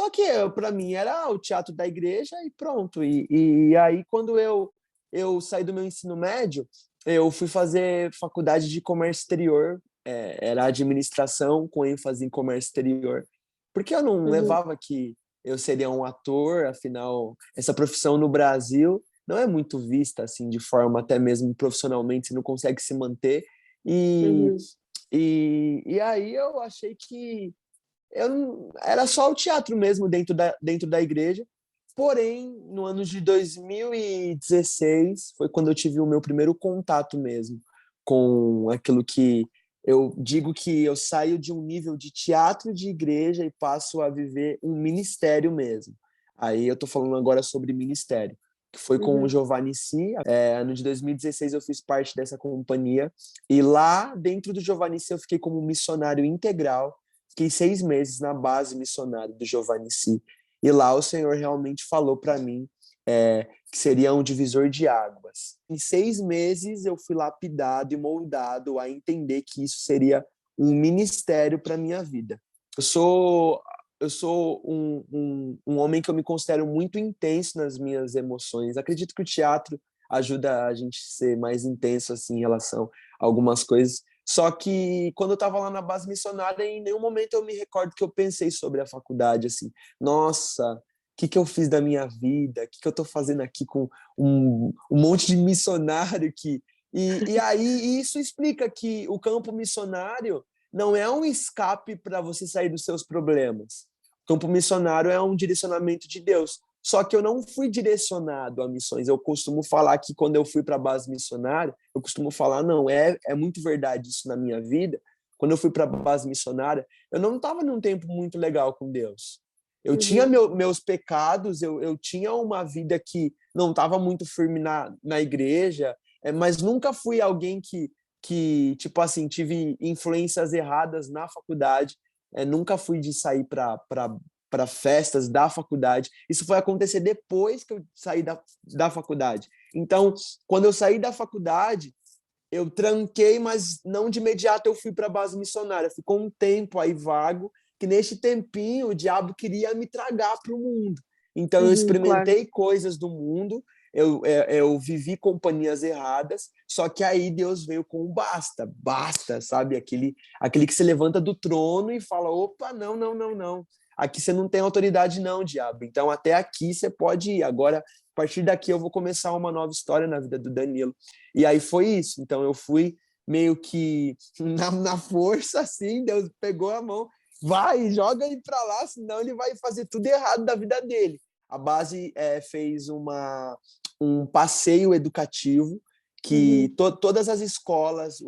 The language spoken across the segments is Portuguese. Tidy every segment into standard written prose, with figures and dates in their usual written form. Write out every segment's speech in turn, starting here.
Só que para mim era o teatro da igreja e pronto. E aí, quando eu saí do meu ensino médio, eu fui fazer faculdade de comércio exterior, era administração com ênfase em comércio exterior, porque eu não Uhum, levava que eu seria um ator, afinal, essa profissão no Brasil não é muito vista assim de forma até mesmo profissionalmente, você não consegue se manter. E, uhum, e aí eu achei que era só o teatro mesmo dentro da igreja. Porém, no ano de 2016 foi quando eu tive o meu primeiro contato mesmo com aquilo que eu digo que eu saio de um nível de teatro de igreja e passo a viver um ministério mesmo. Aí eu tô falando agora sobre ministério, que foi com o uhum. Giovanni Si. Ano de 2016 eu fiz parte dessa companhia e lá dentro do Giovanni Si eu fiquei como missionário integral. Fiquei 6 meses na base missionária do Giovanni Si. E lá o Senhor realmente falou para mim que seria um divisor de águas. Em 6 meses eu fui lapidado e moldado a entender que isso seria um ministério para minha vida. Eu sou eu sou um homem que eu me considero muito intenso nas minhas emoções. Acredito que o teatro ajuda a gente a ser mais intenso assim em relação a algumas coisas. Só que quando eu estava lá na base missionária, em nenhum momento eu me recordo que eu pensei sobre a faculdade, assim, nossa, o que eu fiz da minha vida? O que eu estou fazendo aqui com um monte de missionário que... E aí isso explica que o campo missionário não é um escape para você sair dos seus problemas. O campo missionário é um direcionamento de Deus. Só que eu não fui direcionado a missões. Eu costumo falar que quando eu fui para a base missionária, eu costumo falar, não, é muito verdade isso na minha vida. Quando eu fui para a base missionária, eu não estava num tempo muito legal com Deus. Eu tinha Uhum, meus pecados, eu tinha uma vida que não estava muito firme na igreja, mas nunca fui alguém tipo assim, tive influências erradas na faculdade, nunca fui de sair para festas da faculdade. Isso foi acontecer depois que eu saí da faculdade. Então, quando eu saí da faculdade, eu tranquei, mas não de imediato eu fui para a base missionária. Ficou um tempo aí vago, que neste tempinho o diabo queria me tragar para o mundo. Então eu claro. experimentei coisas do mundo, eu vivi companhias erradas, só que aí Deus veio com um basta, basta, sabe? Aquele que se levanta do trono e fala, opa, não, não, não, não. Aqui você não tem autoridade não, diabo. Então até aqui você pode ir. Agora, a partir daqui eu vou começar uma nova história na vida do Danilo. E aí foi isso. Então eu fui meio que na força, assim, Deus pegou a mão, vai, joga ele para lá, senão ele vai fazer tudo errado da vida dele. A base fez um passeio educativo que Uhum, todas as escolas,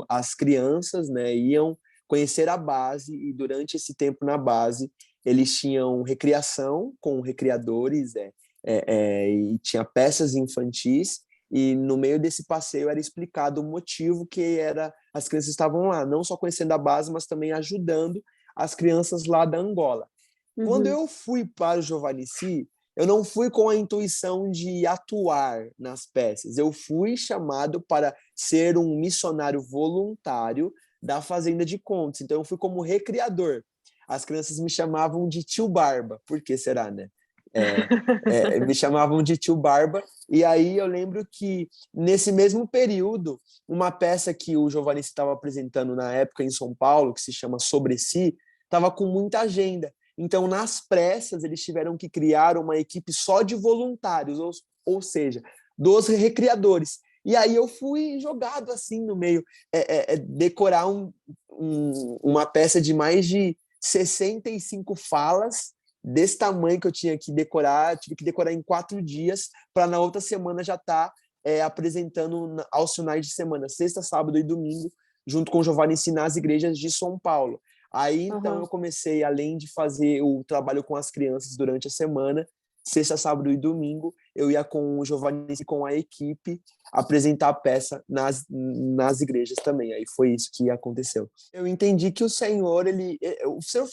as crianças, né, iam conhecer a base e durante esse tempo na base eles tinham recreação com recreadores e tinha peças infantis e no meio desse passeio era explicado o motivo que era as crianças estavam lá, não só conhecendo a base, mas também ajudando as crianças lá da Angola. Quando uhum, eu fui para o Giovanici, eu não fui com a intuição de atuar nas peças. Eu fui chamado para ser um missionário voluntário da Fazenda de Contos. Então eu fui como recriador. As crianças me chamavam de tio Barba. Por que será, né? É, me chamavam de tio Barba. E aí eu lembro que nesse mesmo período, uma peça que o Giovanni estava apresentando na época em São Paulo, que se chama Sobre Si, estava com muita agenda. Então, nas pressas, eles tiveram que criar uma equipe só de voluntários, ou seja, dos recriadores. E aí eu fui jogado assim no meio, decorar uma peça de mais de 65 falas, desse tamanho que eu tinha que decorar, tive que decorar em 4 dias, para na outra semana já estar apresentando aos finais de semana, sexta, sábado e domingo, junto com o Giovanni ensinar as igrejas de São Paulo. Aí, então, uhum. eu comecei, além de fazer o trabalho com as crianças durante a semana, sexta, sábado e domingo, eu ia com o Giovanni e com a equipe apresentar a peça nas igrejas também. Aí foi isso que aconteceu. Eu entendi que o Senhor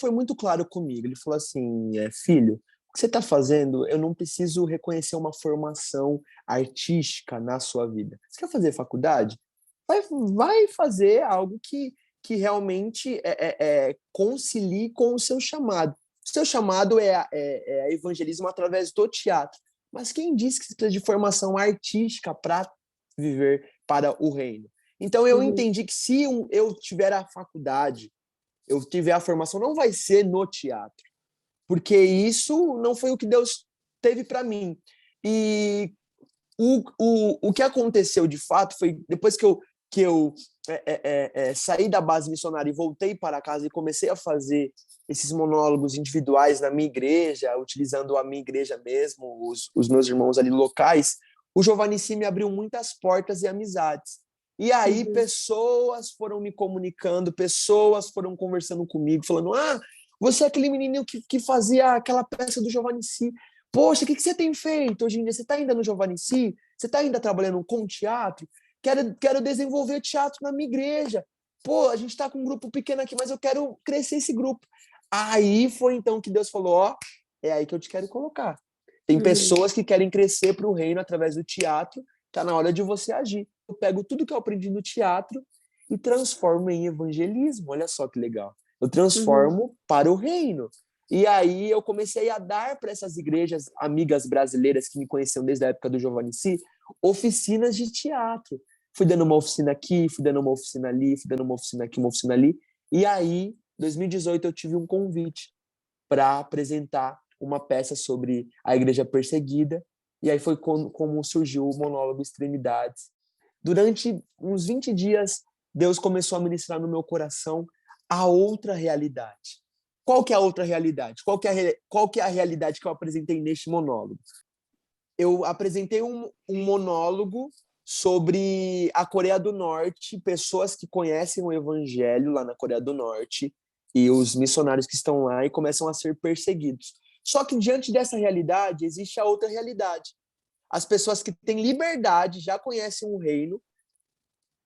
foi muito claro comigo. Ele falou assim, filho, o que você está fazendo, eu não preciso reconhecer uma formação artística na sua vida. Você quer fazer faculdade? Vai fazer algo que realmente concilie com o seu chamado. seu chamado é evangelismo através do teatro. Mas quem disse que você precisa de formação artística para viver para o reino? Então eu entendi que se eu tiver a faculdade, eu tiver a formação, não vai ser no teatro, porque isso não foi o que Deus teve para mim. E o que aconteceu de fato foi depois que eu saí da base missionária e voltei para casa e comecei a fazer esses monólogos individuais na minha igreja, utilizando a minha igreja mesmo, os meus irmãos ali locais, o Giovanici me abriu muitas portas e amizades. E aí pessoas foram me comunicando, pessoas foram conversando comigo, falando, você é aquele menino que fazia aquela peça do Giovanici. Poxa, o que você tem feito hoje em dia? Você está ainda no Giovanici? Você está ainda trabalhando com teatro? Quero desenvolver teatro na minha igreja. Pô, a gente está com um grupo pequeno aqui, mas eu quero crescer esse grupo. Aí foi então que Deus falou, é aí que eu te quero colocar. Tem pessoas que querem crescer para o reino através do teatro, tá na hora de você agir. Eu pego tudo que eu aprendi no teatro e transformo em evangelismo. Olha só que legal. Eu transformo para o reino. E aí eu comecei a dar para essas igrejas amigas brasileiras que me conheciam desde a época do Giovanici, oficinas de teatro. Fui dando uma oficina aqui, fui dando uma oficina ali, fui dando uma oficina aqui, uma oficina ali. E aí, em 2018, eu tive um convite para apresentar uma peça sobre a igreja perseguida. E aí foi como surgiu o monólogo Extremidades. Durante uns 20 dias, Deus começou a ministrar no meu coração a outra realidade. Qual que é a outra realidade? Qual que é a realidade que eu apresentei neste monólogo? Eu apresentei um monólogo sobre a Coreia do Norte, pessoas que conhecem o evangelho lá na Coreia do Norte e os missionários que estão lá e começam a ser perseguidos. Só que diante dessa realidade, existe a outra realidade. As pessoas que têm liberdade, já conhecem o reino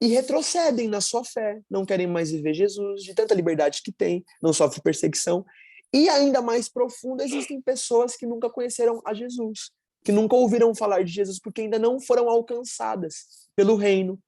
e retrocedem na sua fé, não querem mais viver Jesus, de tanta liberdade que tem, não sofrem perseguição. E ainda mais profundo, existem pessoas que nunca conheceram a Jesus, que nunca ouviram falar de Jesus, porque ainda não foram alcançadas pelo reino.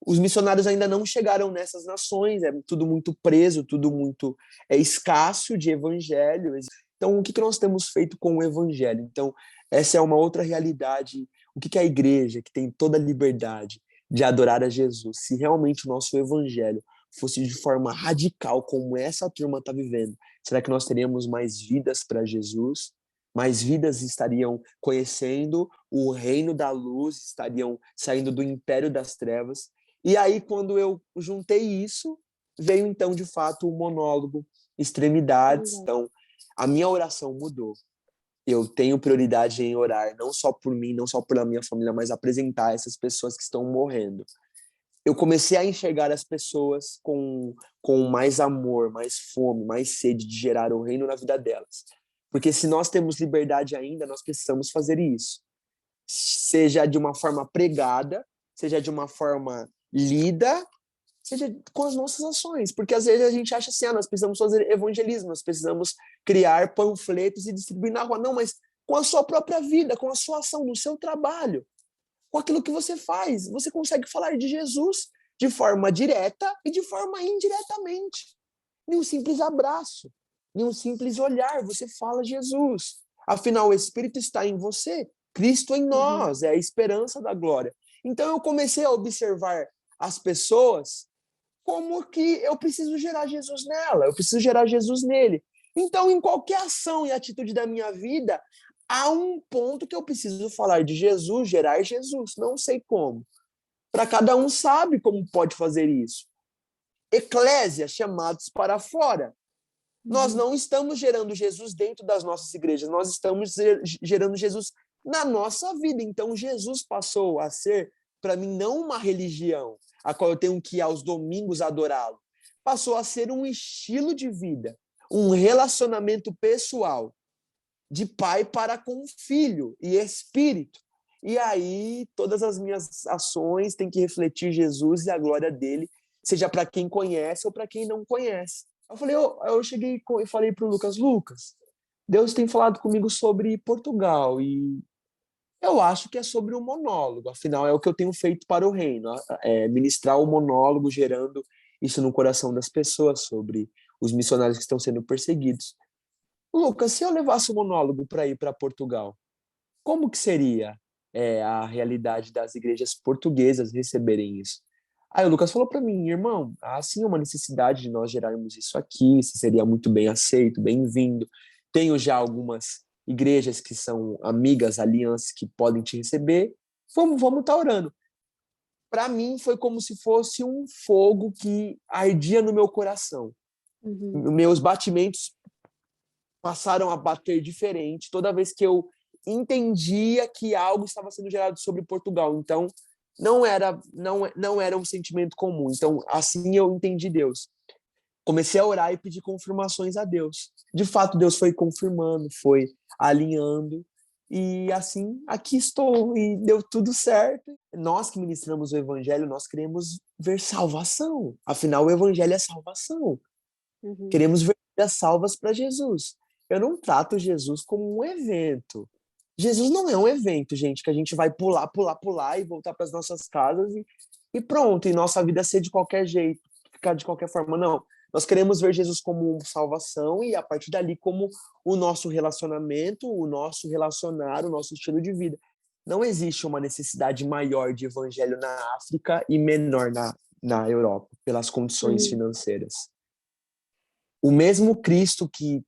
Os missionários ainda não chegaram nessas nações, é tudo muito preso, tudo muito escasso de evangelho. Então, o que nós temos feito com o evangelho? Então, essa é uma outra realidade. O que a igreja, que tem toda a liberdade de adorar a Jesus, se realmente o nosso evangelho fosse de forma radical, como essa turma está vivendo, será que nós teríamos mais vidas para Jesus? Mais vidas estariam conhecendo o reino da luz, estariam saindo do império das trevas. E aí, quando eu juntei isso, veio então, de fato, o monólogo Extremidades. Então, a minha oração mudou. Eu tenho prioridade em orar, não só por mim, não só pela minha família, mas apresentar essas pessoas que estão morrendo. Eu comecei a enxergar as pessoas com mais amor, mais fome, mais sede de gerar o reino na vida delas. Porque se nós temos liberdade ainda, nós precisamos fazer isso. Seja de uma forma pregada, seja de uma forma lida, seja com as nossas ações. Porque às vezes a gente acha assim, nós precisamos fazer evangelismo, nós precisamos criar panfletos e distribuir na rua. Não, mas com a sua própria vida, com a sua ação, no seu trabalho, com aquilo que você faz, você consegue falar de Jesus de forma direta e de forma indiretamente. Em um simples abraço, em um simples olhar, você fala Jesus. Afinal, o Espírito está em você, Cristo em nós, é a esperança da glória. Então eu comecei a observar as pessoas como que eu preciso gerar Jesus nela, eu preciso gerar Jesus nele. Então, em qualquer ação e atitude da minha vida, há um ponto que eu preciso falar de Jesus, gerar Jesus. Não sei como. Para cada um sabe como pode fazer isso. Eclésia, chamados para fora. Nós não estamos gerando Jesus dentro das nossas igrejas, nós estamos gerando Jesus na nossa vida. Então, Jesus passou a ser, para mim, não uma religião, a qual eu tenho que ir aos domingos adorá-lo. Passou a ser um estilo de vida, um relacionamento pessoal, de pai para com filho e espírito. E aí, todas as minhas ações têm que refletir Jesus e a glória dele, seja para quem conhece ou para quem não conhece. Eu cheguei e falei para o Lucas, Deus tem falado comigo sobre Portugal e eu acho que é sobre o monólogo, afinal é o que eu tenho feito para o reino, ministrar o monólogo, gerando isso no coração das pessoas sobre os missionários que estão sendo perseguidos. Lucas, se eu levasse o monólogo para ir para Portugal, como que seria a realidade das igrejas portuguesas receberem isso? Aí o Lucas falou para mim, irmão, há sim uma necessidade de nós gerarmos isso aqui, isso seria muito bem aceito, bem-vindo. Tenho já algumas igrejas que são amigas, alianças que podem te receber. Vamos estar orando. Para mim foi como se fosse um fogo que ardia no meu coração. Uhum. Meus batimentos passaram a bater diferente toda vez que eu entendia que algo estava sendo gerado sobre Portugal. Então, não era um sentimento comum. Então, assim eu entendi Deus. Comecei a orar e pedir confirmações a Deus. De fato, Deus foi confirmando, foi alinhando. E assim, aqui estou e deu tudo certo. Nós que ministramos o evangelho, nós queremos ver salvação. Afinal, o evangelho é salvação. Uhum. Queremos ver vidas salvas para Jesus. Eu não trato Jesus como um evento. Jesus não é um evento, gente, que a gente vai pular, pular, pular e voltar para as nossas casas e pronto, e nossa vida ser de qualquer jeito, ficar de qualquer forma. Não. Nós queremos ver Jesus como salvação e, a partir dali, como o nosso relacionamento, o nosso relacionar, o nosso estilo de vida. Não existe uma necessidade maior de evangelho na África e menor na Europa, pelas condições Uhum. financeiras. O mesmo Cristo que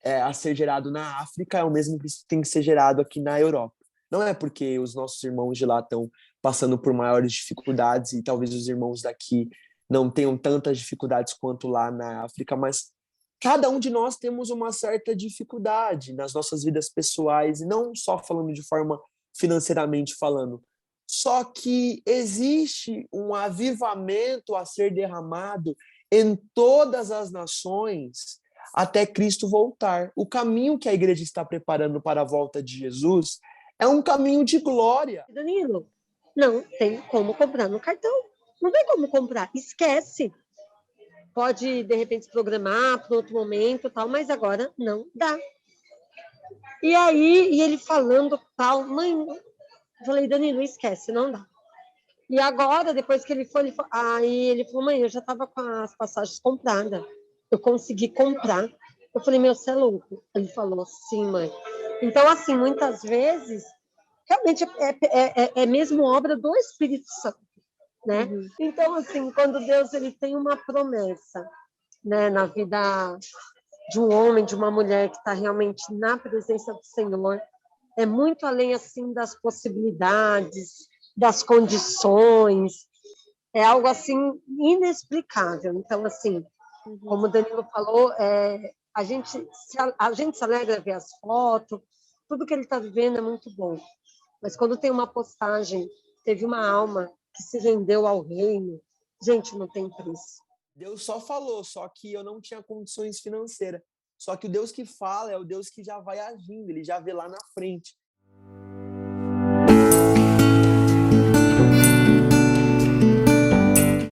a ser gerado na África é o mesmo Cristo que tem que ser gerado aqui na Europa. Não é porque os nossos irmãos de lá estão passando por maiores dificuldades e talvez os irmãos daqui não tenham tantas dificuldades quanto lá na África, mas cada um de nós temos uma certa dificuldade nas nossas vidas pessoais, e não só falando de forma financeiramente falando. Só que existe um avivamento a ser derramado em todas as nações até Cristo voltar. O caminho que a igreja está preparando para a volta de Jesus é um caminho de glória. Danilo, não tem como comprar no cartão. Não tem como comprar. Esquece. Pode, de repente, se programar para outro momento, tal, mas agora não dá. E aí, e ele falando tal, mãe, eu falei, Danilo, esquece, não dá. E agora, depois que aí ele falou, mãe, eu já estava com as passagens compradas. Eu consegui comprar. Eu falei, meu, você é louco. Ele falou, sim, mãe. Então, assim, muitas vezes, realmente é mesmo obra do Espírito Santo, né? Uhum. Então, assim, quando Deus ele tem uma promessa, né, na vida de um homem, de uma mulher que está realmente na presença do Senhor, é muito além, assim, das possibilidades, das condições, é algo, assim, inexplicável. Então, assim, como o Danilo falou, a gente se alegra ver as fotos, tudo que ele está vivendo é muito bom. Mas quando tem uma postagem, teve uma alma que se rendeu ao reino, gente, não tem preço. Deus só falou, só que eu não tinha condições financeiras. Só que o Deus que fala é o Deus que já vai agindo, ele já vê lá na frente.